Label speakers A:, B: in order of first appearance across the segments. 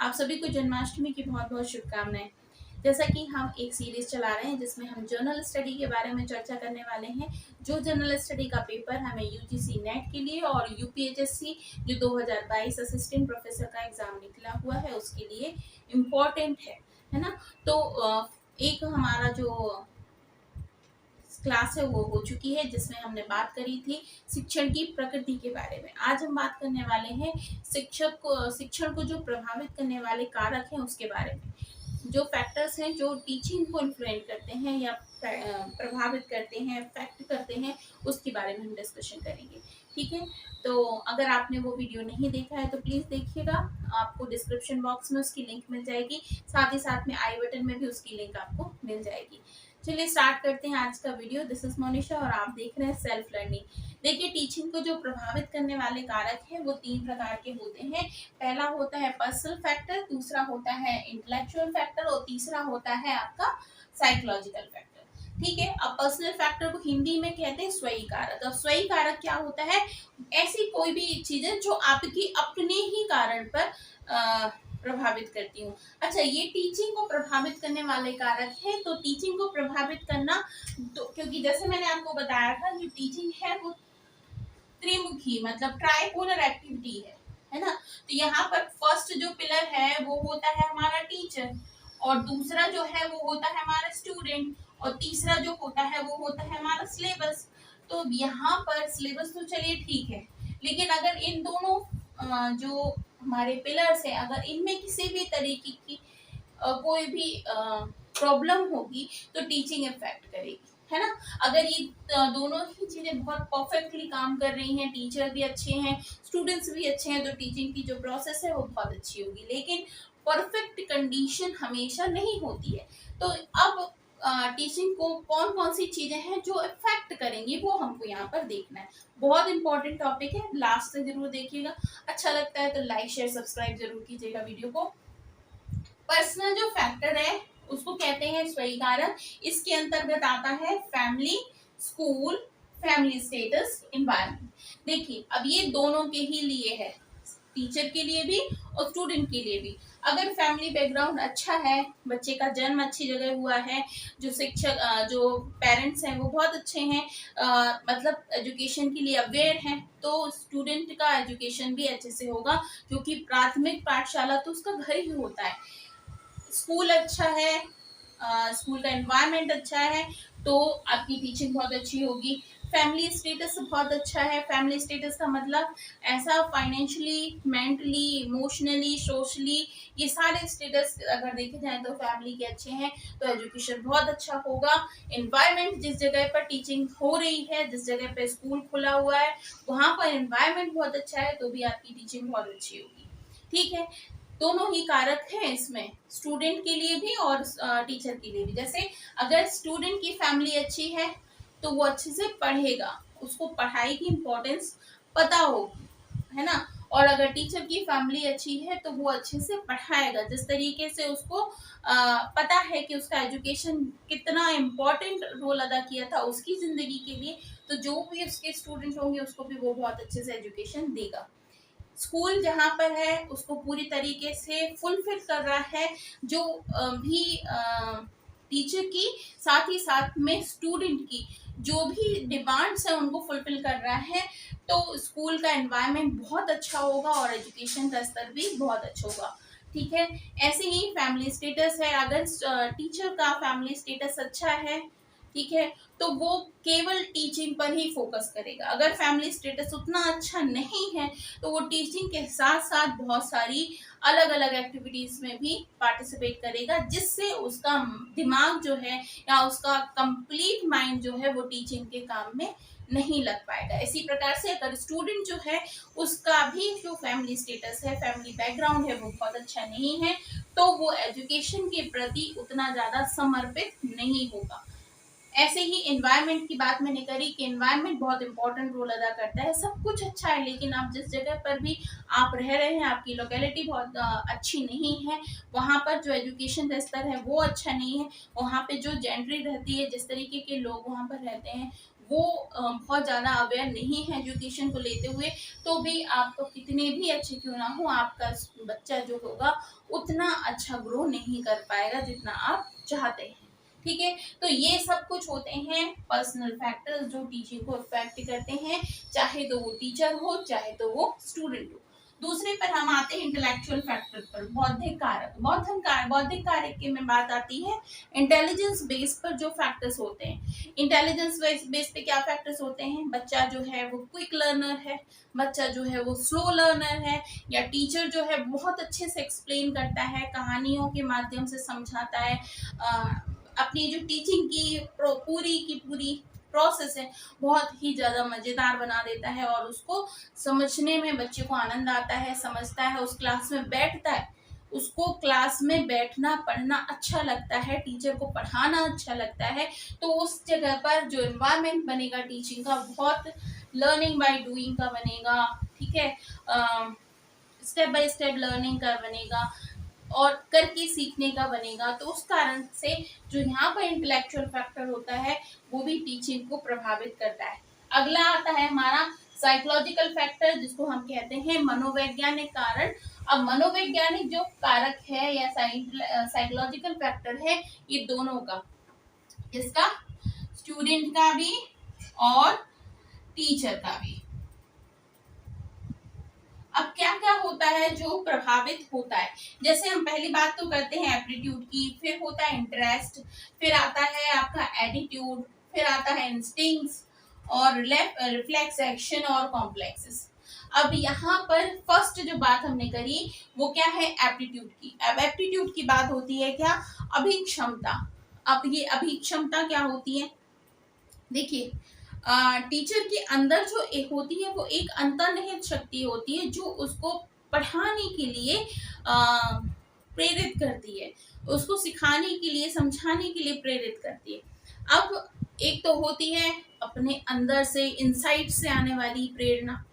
A: आप सभी को जन्माष्टमी की बहुत बहुत शुभकामनाएं। जैसा कि हम एक सीरीज चला रहे हैं जिसमें हम जर्नल स्टडी के बारे में चर्चा करने वाले हैं। जो जर्नल स्टडी का पेपर हमें यूजीसी नेट के लिए और यूपीएचएससी जो 2022 असिस्टेंट प्रोफेसर का एग्जाम निकला हुआ है उसके लिए इम्पोर्टेंट है ना। तो एक हमारा जो क्लास है वो हो चुकी है जिसमें हमने बात करी थी शिक्षण की प्रकृति के बारे में। आज हम बात करने वाले हैं शिक्षण को जो प्रभावित करने वाले कारक हैं उसके बारे में। जो फैक्टर्स हैं जो टीचिंग को इन्फ्लुएंस करते हैं या प्रभावित करते हैं, इफेक्ट करते हैं, उसके बारे में हम डिस्कशन करेंगे। ठीक है, तो अगर आपने वो वीडियो नहीं देखा है तो प्लीज़ देखिएगा। आपको डिस्क्रिप्शन बॉक्स में उसकी लिंक मिल जाएगी, साथ ही साथ में आई बटन में भी उसकी लिंक आपको मिल जाएगी। चलिए स्टार्ट करते हैं आज का वीडियो। दिस इज मोनिशा और आप देख रहे हैं सेल्फ लर्निंग। देखिए, टीचिंग को जो प्रभावित करने वाले कारक हैं वो 3 प्रकार के होते हैं। पहला होता है पर्सनल फैक्टर, दूसरा होता है इंटेलेक्चुअल फैक्टर और तीसरा होता है आपका साइकोलॉजिकल फैक्टर। ठीक है, अब पर्सनल फैक्टर को हिंदी में कहते हैं स्वयं कारक। अब स्वयं कारक क्या होता है? ऐसी कोई भी चीजें जो आपकी अपने ही कारण पर प्रभावित करती हूँ। अच्छा, ये टीचिंग को प्रभावित करने वाले कारक है। तो टीचिंग को प्रभावित करना तो क्योंकि जैसे मैंने आपको बताया था जो टीचिंग है वो त्रिमुखी मतलब ट्राइपोलर एक्टिविटी है ना। तो यहाँ पर फर्स्ट जो पिलर है वो होता है हमारा टीचर, और दूसरा जो है वो होता है हमारा स्टूडेंट, और तीसरा जो होता है वो होता है हमारा सिलेबस। तो यहाँ पर सिलेबस तो चलिए ठीक है, लेकिन अगर इन दोनों जो हमारे पिलर्स हैं अगर इनमें किसी भी तरीके की कोई भी प्रॉब्लम होगी तो टीचिंग इफेक्ट करेगी, है ना। अगर ये दोनों ही चीजें बहुत परफेक्टली काम कर रही हैं, टीचर भी अच्छे हैं, स्टूडेंट्स भी अच्छे हैं, तो टीचिंग की जो प्रोसेस है वो बहुत अच्छी होगी। लेकिन परफेक्ट कंडीशन हमेशा नहीं होती है। तो अब टीचिंग को कौन कौन सी चीजें हैं जो इफेक्ट करेंगी वो हमको यहाँ पर देखना है। बहुत इंपॉर्टेंट टॉपिक है, लास्ट तक जरूर देखिएगा। अच्छा लगता है तो लाइक शेयर सब्सक्राइब जरूर कीजिएगा वीडियो को। पर्सनल जो फैक्टर है उसको कहते हैं स्वयं कारक। इसके अंतर्गत आता है family, school, family status, environment. देखिए, अब ये दोनों के ही लिए है, टीचर के लिए भी और स्टूडेंट के लिए भी। अगर फैमिली बैकग्राउंड अच्छा है, बच्चे का जन्म अच्छी जगह हुआ है, जो शिक्षक जो पेरेंट्स हैं वो बहुत अच्छे हैं, मतलब एजुकेशन के लिए अवेयर हैं, तो स्टूडेंट का एजुकेशन भी अच्छे से होगा, क्योंकि प्राथमिक पाठशाला तो उसका घर ही होता है। स्कूल अच्छा है, स्कूल का एनवायरनमेंट अच्छा है, तो आपकी टीचिंग बहुत अच्छी होगी। फैमिली स्टेटस बहुत अच्छा है। फैमिली स्टेटस का मतलब ऐसा फाइनेंशियली, मेंटली, इमोशनली, सोशली, ये सारे स्टेटस अगर देखे जाए तो फैमिली के अच्छे हैं, तो एजुकेशन बहुत अच्छा होगा। एनवायरनमेंट, जिस जगह पर टीचिंग हो रही है, जिस जगह पर स्कूल खुला हुआ है, वहाँ पर एनवायरनमेंट बहुत अच्छा है, तो भी आपकी टीचिंग बहुत अच्छी होगी। ठीक है, दोनों ही कारक हैं इसमें, स्टूडेंट के लिए भी और टीचर के लिए भी। जैसे अगर स्टूडेंट की फैमिली अच्छी है तो वो अच्छे से पढ़ेगा, उसको पढ़ाई की इम्पोर्टेंस पता होगी, है ना। और अगर टीचर की फैमिली अच्छी है तो वो अच्छे से पढ़ाएगा, जिस तरीके से उसको पता है कि उसका एजुकेशन कितना इम्पोर्टेंट रोल अदा किया था उसकी ज़िंदगी के लिए, तो जो भी उसके स्टूडेंट होंगे उसको भी वो बहुत अच्छे से एजुकेशन देगा। स्कूल जहाँ पर है उसको पूरी तरीके से फुलफिल कर रहा है, जो भी टीचर की साथ ही साथ में स्टूडेंट की जो भी डिमांड्स है उनको फुलफिल कर रहा है, तो स्कूल का एनवायरनमेंट बहुत अच्छा होगा और एजुकेशन का स्तर भी बहुत अच्छा होगा। ठीक है, ऐसे ही फैमिली स्टेटस है। अगर टीचर का फैमिली स्टेटस अच्छा है, ठीक है, तो वो केवल टीचिंग पर ही फोकस करेगा। अगर फैमिली स्टेटस उतना अच्छा नहीं है तो वो टीचिंग के साथ साथ बहुत सारी अलग अलग एक्टिविटीज में भी पार्टिसिपेट करेगा, जिससे उसका दिमाग जो है या उसका कंप्लीट माइंड जो है वो टीचिंग के काम में नहीं लग पाएगा। इसी प्रकार से अगर स्टूडेंट जो है उसका भी जो फैमिली स्टेटस है, फैमिली बैकग्राउंड है, वो बहुत अच्छा नहीं है, तो वो एजुकेशन के प्रति उतना ज़्यादा समर्पित नहीं होगा। ऐसे ही एनवायरनमेंट की बात मैंने करी कि एनवायरनमेंट बहुत इंपॉर्टेंट रोल अदा करता है। सब कुछ अच्छा है, लेकिन आप जिस जगह पर भी आप रह रहे हैं, आपकी लोकेलिटी बहुत अच्छी नहीं है, वहाँ पर जो एजुकेशन का स्तर है वो अच्छा नहीं है, वहाँ पे जो जेंडरी रहती है, जिस तरीके के लोग वहाँ पर रहते हैं वो बहुत ज़्यादा अवेयर नहीं है एजुकेशन को लेते हुए, तो भी आपको कितने भी अच्छे क्यों ना हो, आपका बच्चा जो होगा उतना अच्छा ग्रो नहीं कर पाएगा जितना आप चाहते हैं। ठीक है, तो ये सब कुछ होते हैं पर्सनल फैक्टर्स जो टीचिंग को इफेक्ट करते हैं, चाहे तो वो टीचर हो चाहे तो वो स्टूडेंट हो। दूसरे पर हम आते हैं इंटेलेक्चुअल फैक्टर पर, बौद्धिक कारक। बौद्धिक कारक की में बात आती है इंटेलिजेंस बेस पर जो फैक्टर्स होते हैं। इंटेलिजेंस बेस पे क्या फैक्टर्स होते हैं, बच्चा जो है वो क्विक लर्नर है, बच्चा जो है वो स्लो लर्नर है, या टीचर जो है बहुत अच्छे से एक्सप्लेन करता है, कहानियों के माध्यम से समझाता है, अपनी जो टीचिंग की पूरी प्रोसेस है बहुत ही ज़्यादा मज़ेदार बना देता है, और उसको समझने में बच्चे को आनंद आता है, समझता है, उस क्लास में बैठता है, उसको क्लास में बैठना पढ़ना अच्छा लगता है, टीचर को पढ़ाना अच्छा लगता है। तो उस जगह पर जो इन्वायरमेंट बनेगा टीचिंग का, बहुत लर्निंग बाय डूइंग का बनेगा। ठीक है, स्टेप बाय स्टेप लर्निंग का बनेगा और करके सीखने का बनेगा। तो उस कारण से जो यहाँ पर इंटेलेक्चुअल फैक्टर होता है वो भी टीचिंग को प्रभावित करता है। अगला आता है हमारा साइकोलॉजिकल फैक्टर, जिसको हम कहते हैं मनोवैज्ञानिक कारण। अब मनोवैज्ञानिक जो कारक है या साइकोलॉजिकल फैक्टर है, ये दोनों का, इसका स्टूडेंट का भी और टीचर का भी। अब क्या क्या होता है जो प्रभावित होता है, जैसे हम पहली बात तो करते हैं एप्टीट्यूड की, फिर होता है इंटरेस्ट, फिर आता है आपका एटीट्यूड, फिर आता है इंस्टिंक्ट्स और रिफ्लेक्स एक्शन और कॉम्प्लेक्सेस। अब यहाँ पर फर्स्ट जो बात हमने करी वो क्या है, एप्टीट्यूड की। अब एप्टीट्यूड की बात होती है क्या, अभिक्षमता। अब ये अभिक्षमता क्या होती है, देखिए टीचर के अंदर जो एक होती है वो एक अंतर्निहित शक्ति होती है जो उसको पढ़ाने के लिए प्रेरित करती है, उसको सिखाने के लिए, समझाने के लिए प्रेरित करती है। अब एक तो होती है अपने अंदर से, इनसाइट से आने वाली प्रेरणा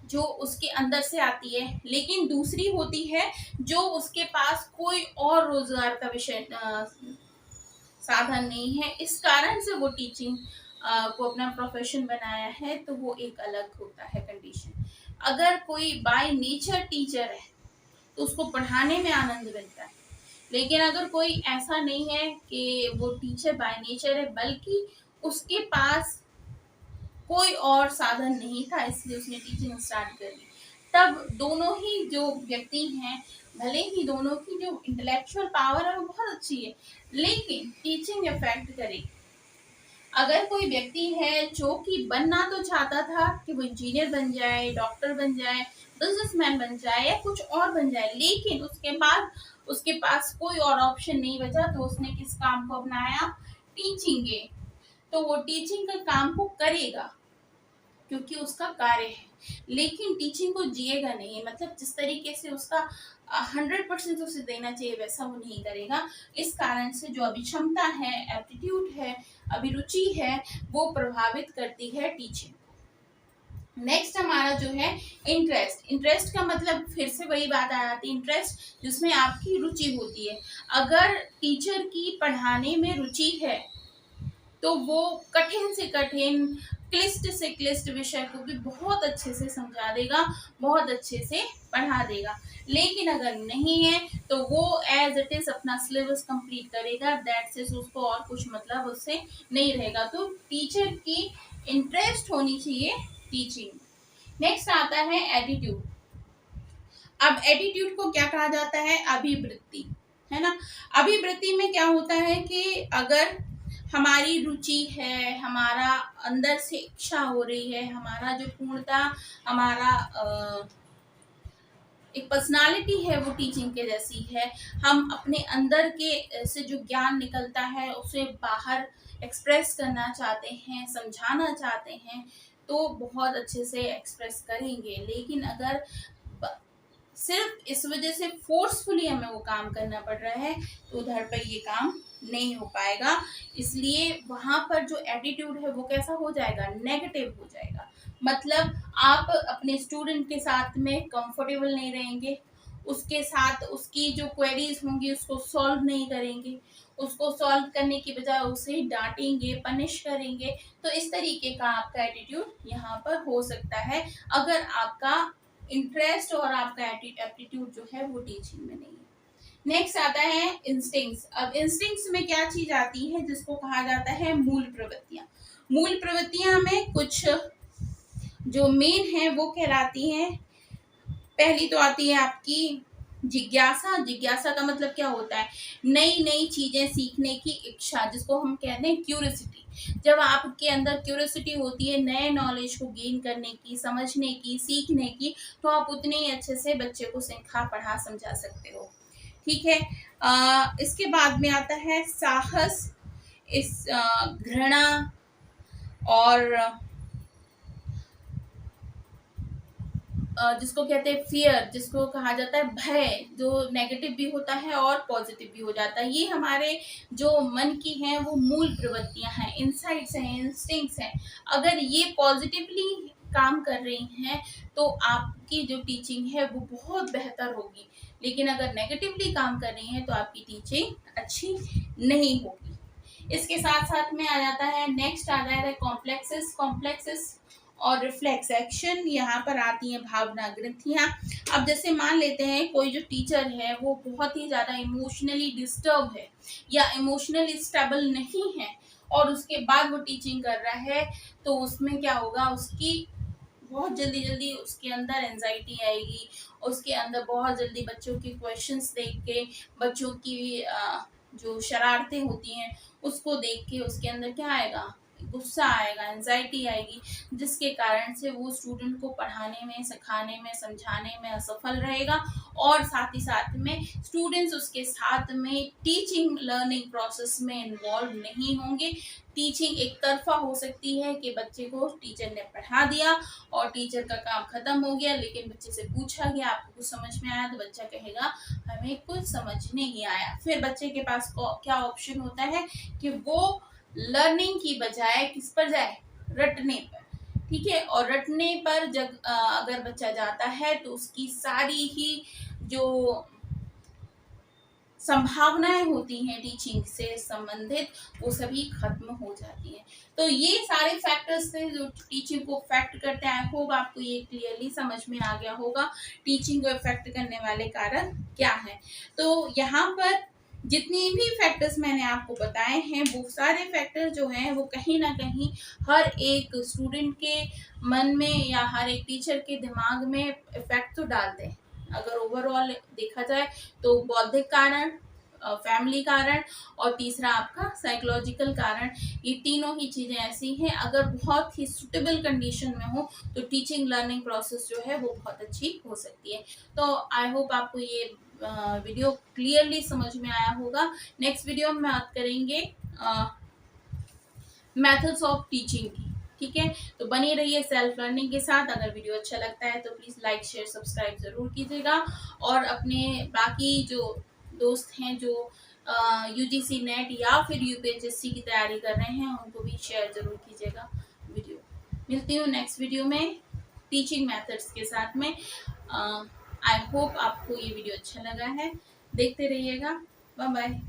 A: जो उसके अंदर से आती है, लेकिन दूसरी होती है जो उसके पास कोई और रोजगार का विषय साधन नहीं है, इस कारण से वो टीचिंग को अपना प्रोफेशन बनाया है, तो वो एक अलग होता है कंडीशन। अगर कोई बाय नेचर टीचर है तो उसको पढ़ाने में आनंद मिलता है, लेकिन अगर कोई ऐसा नहीं है कि वो टीचर बाय नेचर है, बल्कि उसके पास कोई और साधन नहीं था इसलिए उसने टीचिंग स्टार्ट कर ली, तब दोनों ही जो व्यक्ति हैं, भले ही दोनों की जो इंटेलेक्चुअल पावर है वो बहुत अच्छी है, लेकिन टीचिंग इफेक्ट करेगी। अगर कोई व्यक्ति है जो कि बनना तो चाहता था कि वो इंजीनियर बन जाए, डॉक्टर बन जाए, बिजनेसमैन बन जाए या कुछ और बन जाए, लेकिन उसके बाद उसके पास कोई और ऑप्शन नहीं बचा, तो उसने किस काम को अपनाया, टीचिंग के। तो वो टीचिंग का काम को करेगा क्योंकि उसका कार्य है, लेकिन टीचिंग को जिएगा नहीं, मतलब जिस तरीके से उसका 100% उसे देना चाहिए वैसा वो नहीं करेगा। इस कारण से जो अभिक्षमता है, एप्टीट्यूड है, अभिरुचि है, वो प्रभावित करती है टीचिंग। नेक्स्ट हमारा जो है इंटरेस्ट। इंटरेस्ट का मतलब फिर से वही बात आ जाती है, इंटरेस्ट जिसमें आपकी रुचि होती है। अगर टीचर की पढ़ाने में रुचि है तो वो कठिन से कठिन, क्लिष्ट से क्लिष्ट विषय को भी बहुत अच्छे से समझा देगा, बहुत अच्छे से पढ़ा देगा। लेकिन अगर नहीं है तो वो एज इट इज अपना सिलेबस कंप्लीट करेगा, दैट्स इज, उसको और कुछ मतलब उससे नहीं रहेगा। तो टीचर की इंटरेस्ट होनी चाहिए टीचिंग। नेक्स्ट आता है एटीट्यूड। अब एटीट्यूड को क्या कहा जाता है, अभिवृत्ति, है ना। अभिवृत्ति में क्या होता है कि अगर हमारी रुचि है, हमारा अंदर से इच्छा हो रही है, हमारा जो पूर्णता, हमारा एक पर्सनालिटी है वो टीचिंग के जैसी है, हम अपने अंदर के से जो ज्ञान निकलता है उसे बाहर एक्सप्रेस करना चाहते हैं, समझाना चाहते हैं, तो बहुत अच्छे से एक्सप्रेस करेंगे। लेकिन अगर सिर्फ इस वजह से फोर्सफुली हमें वो काम करना पड़ रहा है तो उधर पर ये काम नहीं हो पाएगा। इसलिए वहाँ पर जो एटीट्यूड है वो कैसा हो जाएगा, नेगेटिव हो जाएगा। मतलब आप अपने स्टूडेंट के साथ में कंफर्टेबल नहीं रहेंगे, उसके साथ उसकी जो क्वेरीज होंगी उसको सॉल्व नहीं करेंगे, उसको सॉल्व करने की बजाय उसे डांटेंगे, पनिश करेंगे, तो इस तरीके का आपका एटीट्यूड यहाँ पर हो सकता है अगर आपका इंटरेस्ट और आपका एप्टीट्यूड जो है वो टीचिंग में नहीं है। नेक्स्ट आता है इंस्टिंक्ट्स। अब इंस्टिंक्ट्स में क्या चीज आती है जिसको कहा जाता है मूल प्रवृत्तियां। मूल प्रवृत्तियां में कुछ जो मेन है वो कहलाती हैं। पहली तो आती है आपकी जिज्ञासा। जिज्ञासा का मतलब क्या होता है? नई नई चीजें सीखने की इच्छा, जिसको हम कहते हैं क्यूरियोसिटी। जब आपके अंदर क्यूरियोसिटी होती है नए नॉलेज को गेन करने की, समझने की, सीखने की, तो आप उतने ही अच्छे से बच्चे को सिखा पढ़ा समझा सकते हो। ठीक है। इसके बाद में आता है साहस, इस घृणा और जिसको कहते हैं फियर, जिसको कहा जाता है भय, जो नेगेटिव भी होता है और पॉजिटिव भी हो जाता है। ये हमारे जो मन की हैं वो मूल प्रवृत्तियां हैं, इनसाइट्स हैं, इंस्टिंक्ट्स हैं। अगर ये पॉजिटिवली काम कर रही हैं तो आपकी जो टीचिंग है वो बहुत बेहतर होगी, लेकिन अगर नेगेटिवली काम कर रही हैं तो आपकी टीचिंग अच्छी नहीं होगी। इसके साथ साथ में आ जाता है, नेक्स्ट आ जाएगा कॉम्प्लेक्सेस। कॉम्प्लेक्सेस और रिफ्लेक्स एक्शन, यहाँ पर आती हैं भावना ग्रंथियाँ। अब जैसे मान लेते हैं कोई जो टीचर है वो बहुत ही ज़्यादा इमोशनली डिस्टर्ब है या इमोशनली स्टेबल नहीं है और उसके बाद वो टीचिंग कर रहा है, तो उसमें क्या होगा, उसकी बहुत जल्दी जल्दी उसके अंदर एंजाइटी आएगी, उसके अंदर बहुत जल्दी बच्चों के क्वेश्चंस देख के, बच्चों की जो शरारतें होती हैं उसको देख के उसके अंदर क्या आएगा, गुस्सा आएगा, एंजाइटी आएगी, जिसके कारण से वो स्टूडेंट को पढ़ाने में, सिखाने में, समझाने में असफल रहेगा और साथ ही साथ में स्टूडेंट्स उसके साथ में टीचिंग लर्निंग प्रोसेस में इन्वॉल्व नहीं होंगे। टीचिंग एक तरफा हो सकती है कि बच्चे को टीचर ने पढ़ा दिया और टीचर का काम खत्म हो गया, लेकिन बच्चे से पूछा गया आपको कुछ समझ में आया, तो बच्चा कहेगा हमें कुछ समझ नहीं आया। फिर बच्चे के पास क्या ऑप्शन होता है कि वो लर्निंग की बजाय किस पर जाए, रटने पर। ठीक है। और रटने पर जब अगर बच्चा जाता है तो उसकी सारी ही जो संभावनाएं होती हैं टीचिंग से संबंधित वो सभी खत्म हो जाती हैं। तो ये सारे फैक्टर्स थे जो टीचिंग को इफेक्ट करते हैं। आई होप आपको ये क्लियरली समझ में आ गया होगा टीचिंग को इफेक्ट करने वाले कारण क्या हैं। तो यहाँ पर जितनी भी फैक्टर्स मैंने आपको बताए हैं वो सारे फैक्टर जो हैं वो कहीं ना कहीं हर एक स्टूडेंट के मन में या हर एक टीचर के दिमाग में इफेक्ट तो डालते हैं। अगर ओवरऑल देखा जाए तो बौद्धिक कारण, फैमिली कारण और तीसरा आपका साइकोलॉजिकल कारण, ये तीनों ही चीज़ें ऐसी हैं अगर बहुत ही सुटेबल कंडीशन में हो तो टीचिंग लर्निंग प्रोसेस जो है वो बहुत अच्छी हो सकती है। तो आई होप आपको ये वीडियो क्लियरली समझ में आया होगा। नेक्स्ट वीडियो में बात करेंगे मेथड्स ऑफ टीचिंग की। ठीक है। तो बनी रहिए सेल्फ लर्निंग के साथ। अगर वीडियो अच्छा लगता है तो प्लीज़ लाइक शेयर सब्सक्राइब ज़रूर कीजिएगा और अपने बाकी जो दोस्त हैं जो यूजीसी नेट या फिर यूपीएससी की तैयारी कर रहे हैं उनको भी शेयर ज़रूर कीजिएगा वीडियो। मिलती हूँ नेक्स्ट वीडियो में टीचिंग मेथड्स के साथ में। आई होप आपको ये वीडियो अच्छा लगा है। देखते रहिएगा। Bye bye.